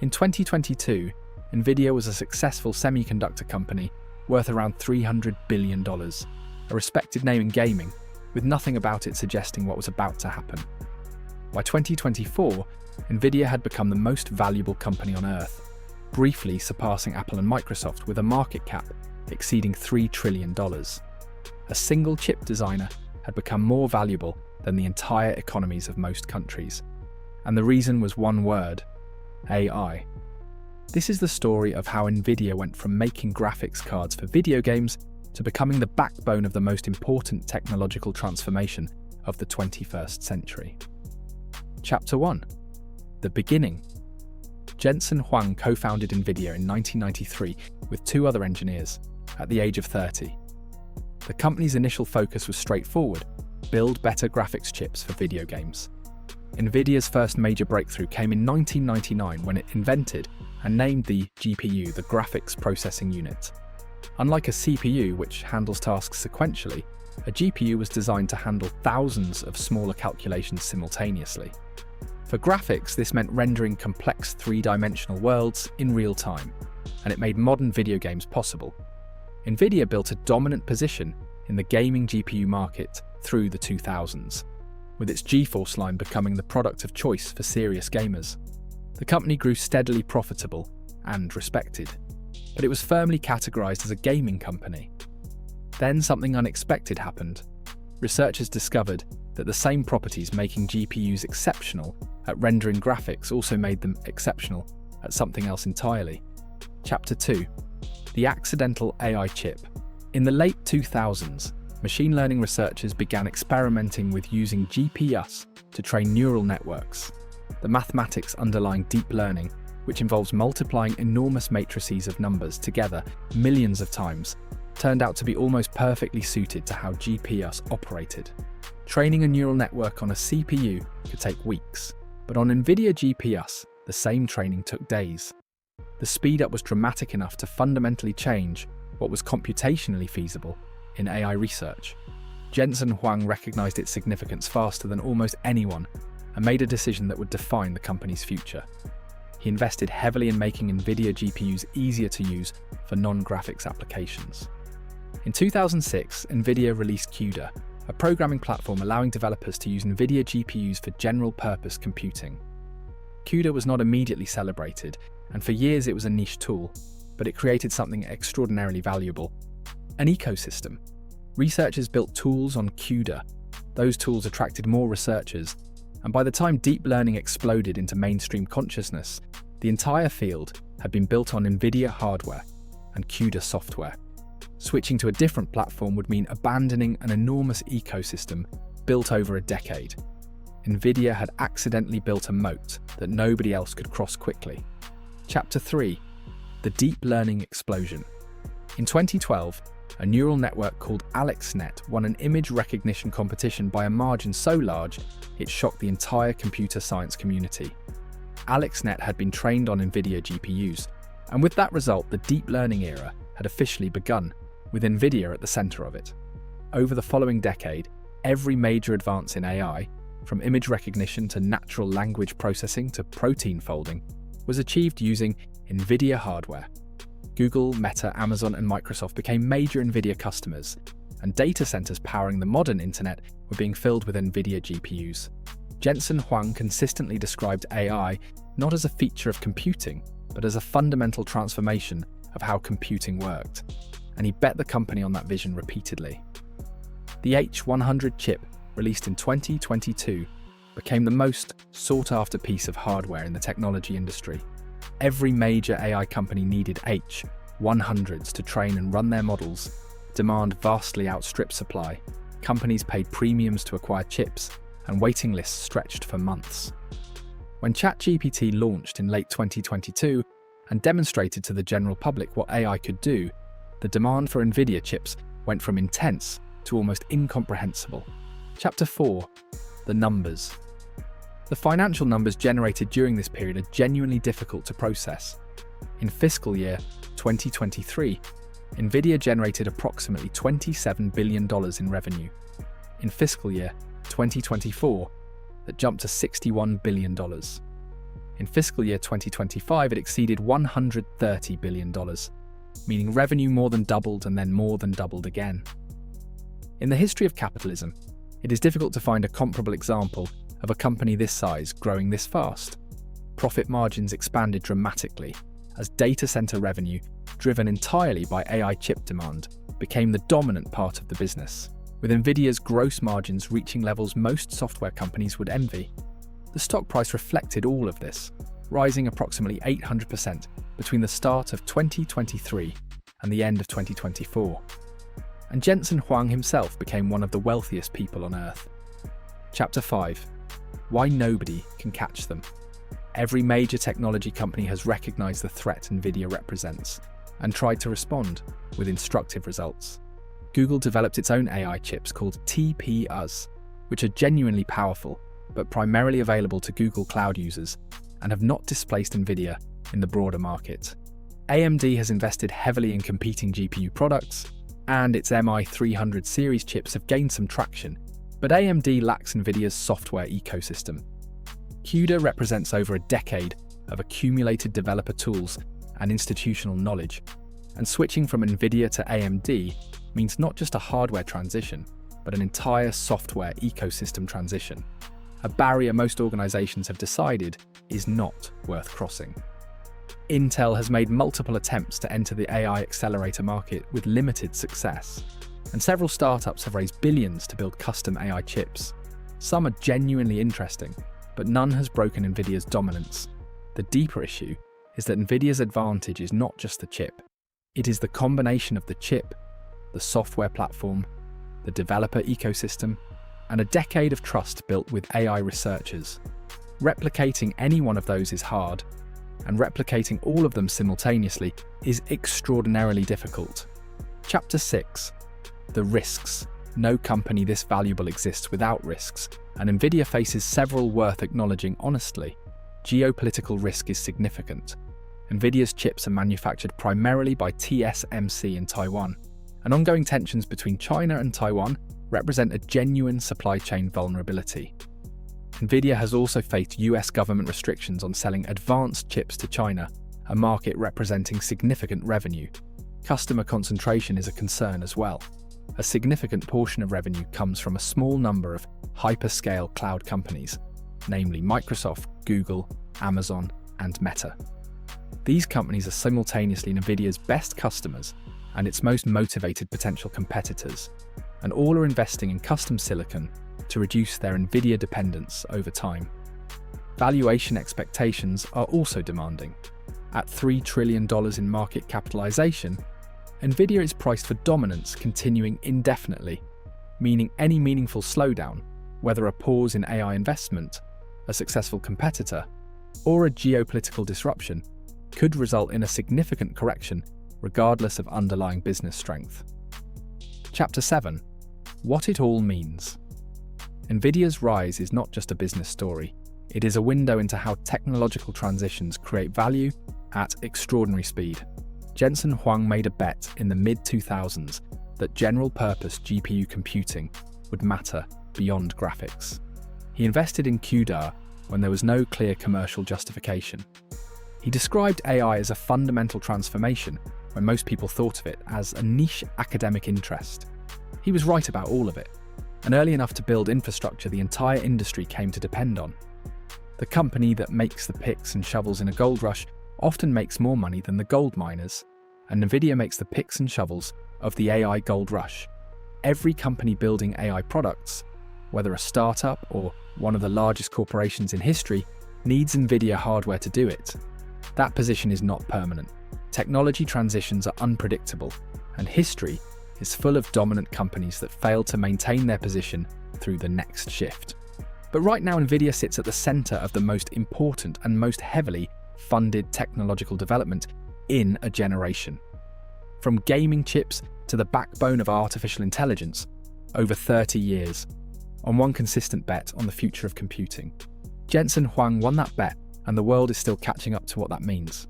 In 2022, NVIDIA was a successful semiconductor company worth around $300 billion, a respected name in gaming, with nothing about it suggesting what was about to happen. By 2024, NVIDIA had become the most valuable company on Earth, briefly surpassing Apple and Microsoft with a market cap exceeding $3 trillion. A single chip designer had become more valuable than the entire economies of most countries. And the reason was one word: AI. This is the story of how NVIDIA went from making graphics cards for video games to becoming the backbone of the most important technological transformation of the 21st century. Chapter 1. The beginning. Jensen Huang co-founded NVIDIA in 1993 with two other engineers at the age of 30. The company's initial focus was straightforward: build better graphics chips for video games. NVIDIA's first major breakthrough came in 1999 when it invented and named the GPU the Graphics Processing Unit. Unlike a CPU, which handles tasks sequentially, a GPU was designed to handle thousands of smaller calculations simultaneously. For graphics, this meant rendering complex three-dimensional worlds in real time, and it made modern video games possible. NVIDIA built a dominant position in the gaming GPU market through the 2000s, with its GeForce line becoming the product of choice for serious gamers. The company grew steadily profitable and respected, but it was firmly categorized as a gaming company. Then something unexpected happened. Researchers discovered that the same properties making GPUs exceptional at rendering graphics also made them exceptional at something else entirely. Chapter 2. The accidental AI chip. In the late 2000s, machine learning researchers began experimenting with using GPUs to train neural networks, the mathematics underlying deep learning, which involves multiplying enormous matrices of numbers together millions of times, turned out to be almost perfectly suited to how GPUs operated. Training a neural network on a CPU could take weeks, but on NVIDIA GPUs, the same training took days. The speed-up was dramatic enough to fundamentally change what was computationally feasible in AI research. Jensen Huang recognized its significance faster than almost anyone and made a decision that would define the company's future. He invested heavily in making NVIDIA GPUs easier to use for non-graphics applications. In 2006, NVIDIA released CUDA, a programming platform allowing developers to use NVIDIA GPUs for general-purpose computing. CUDA was not immediately celebrated, and for years it was a niche tool, but it created something extraordinarily valuable: an ecosystem. Researchers built tools on CUDA. Those tools attracted more researchers, and by the time deep learning exploded into mainstream consciousness, the entire field had been built on NVIDIA hardware and CUDA software. Switching to a different platform would mean abandoning an enormous ecosystem built over a decade. NVIDIA had accidentally built a moat that nobody else could cross quickly. Chapter 3. The deep learning explosion. In 2012, a neural network called AlexNet won an image recognition competition by a margin so large it shocked the entire computer science community. AlexNet had been trained on NVIDIA GPUs, and with that result, the deep learning era had officially begun, with NVIDIA at the center of it. Over the following decade, every major advance in AI, from image recognition to natural language processing to protein folding, was achieved using NVIDIA hardware. Google, Meta, Amazon, and Microsoft became major NVIDIA customers, and data centers powering the modern internet were being filled with NVIDIA GPUs. Jensen Huang consistently described AI not as a feature of computing, but as a fundamental transformation of how computing worked, and he bet the company on that vision repeatedly. The H100 chip, released in 2022, became the most sought-after piece of hardware in the technology industry. Every major AI company needed H100s to train and run their models. Demand vastly outstripped supply. Companies paid premiums to acquire chips, and waiting lists stretched for months. When ChatGPT launched in late 2022 and demonstrated to the general public what AI could do, the demand for NVIDIA chips went from intense to almost incomprehensible. Chapter 4. The numbers. The financial numbers generated during this period are genuinely difficult to process. In fiscal year 2023, NVIDIA generated approximately $27 billion in revenue. In fiscal year 2024, that jumped to $61 billion. In fiscal year 2025, it exceeded $130 billion, meaning revenue more than doubled and then more than doubled again. In the history of capitalism, it is difficult to find a comparable example of a company this size growing this fast. Profit margins expanded dramatically as data center revenue, driven entirely by AI chip demand, became the dominant part of the business, with NVIDIA's gross margins reaching levels most software companies would envy. The stock price reflected all of this, rising approximately 800% between the start of 2023 and the end of 2024. And Jensen Huang himself became one of the wealthiest people on Earth. Chapter 5. Why nobody can catch them. Every major technology company has recognized the threat NVIDIA represents and tried to respond with instructive results. Google developed its own AI chips called TPUs, which are genuinely powerful but primarily available to Google Cloud users and have not displaced NVIDIA in the broader market. AMD has invested heavily in competing GPU products, and its MI300 series chips have gained some traction, but AMD lacks NVIDIA's software ecosystem. CUDA represents over a decade of accumulated developer tools and institutional knowledge, and switching from NVIDIA to AMD means not just a hardware transition, but an entire software ecosystem transition, a barrier most organizations have decided is not worth crossing. Intel has made multiple attempts to enter the AI accelerator market with limited success, and several startups have raised billions to build custom AI chips. Some are genuinely interesting, but none has broken NVIDIA's dominance. The deeper issue is that NVIDIA's advantage is not just the chip. It is the combination of the chip, the software platform, the developer ecosystem, and a decade of trust built with AI researchers. Replicating any one of those is hard, and replicating all of them simultaneously is extraordinarily difficult. Chapter 6. The risks. No company this valuable exists without risks, and NVIDIA faces several worth acknowledging honestly. Geopolitical risk is significant. NVIDIA's chips are manufactured primarily by TSMC in Taiwan, and ongoing tensions between China and Taiwan represent a genuine supply chain vulnerability. NVIDIA has also faced US government restrictions on selling advanced chips to China, a market representing significant revenue. Customer concentration is a concern as well. A significant portion of revenue comes from a small number of hyperscale cloud companies, namely Microsoft, Google, Amazon, and Meta. These companies are simultaneously NVIDIA's best customers and its most motivated potential competitors, and all are investing in custom silicon to reduce their NVIDIA dependence over time. Valuation expectations are also demanding. At $3 trillion in market capitalization, NVIDIA is priced for dominance continuing indefinitely, meaning any meaningful slowdown, whether a pause in AI investment, a successful competitor, or a geopolitical disruption, could result in a significant correction regardless of underlying business strength. Chapter 7. What it all means. NVIDIA's rise is not just a business story, it is a window into how technological transitions create value at extraordinary speed. Jensen Huang made a bet in the mid-2000s that general-purpose GPU computing would matter beyond graphics. He invested in CUDA when there was no clear commercial justification. He described AI as a fundamental transformation when most people thought of it as a niche academic interest. He was right about all of it, and early enough to build infrastructure the entire industry came to depend on. The company that makes the picks and shovels in a gold rush often makes more money than the gold miners, and NVIDIA makes the picks and shovels of the AI gold rush. Every company building AI products, whether a startup or one of the largest corporations in history, needs NVIDIA hardware to do it. That position is not permanent. Technology transitions are unpredictable, and history is full of dominant companies that fail to maintain their position through the next shift. But right now, NVIDIA sits at the center of the most important and most heavily funded technological development in a generation. From gaming chips to the backbone of artificial intelligence, over 30 years, on one consistent bet on the future of computing. Jensen Huang won that bet, and the world is still catching up to what that means.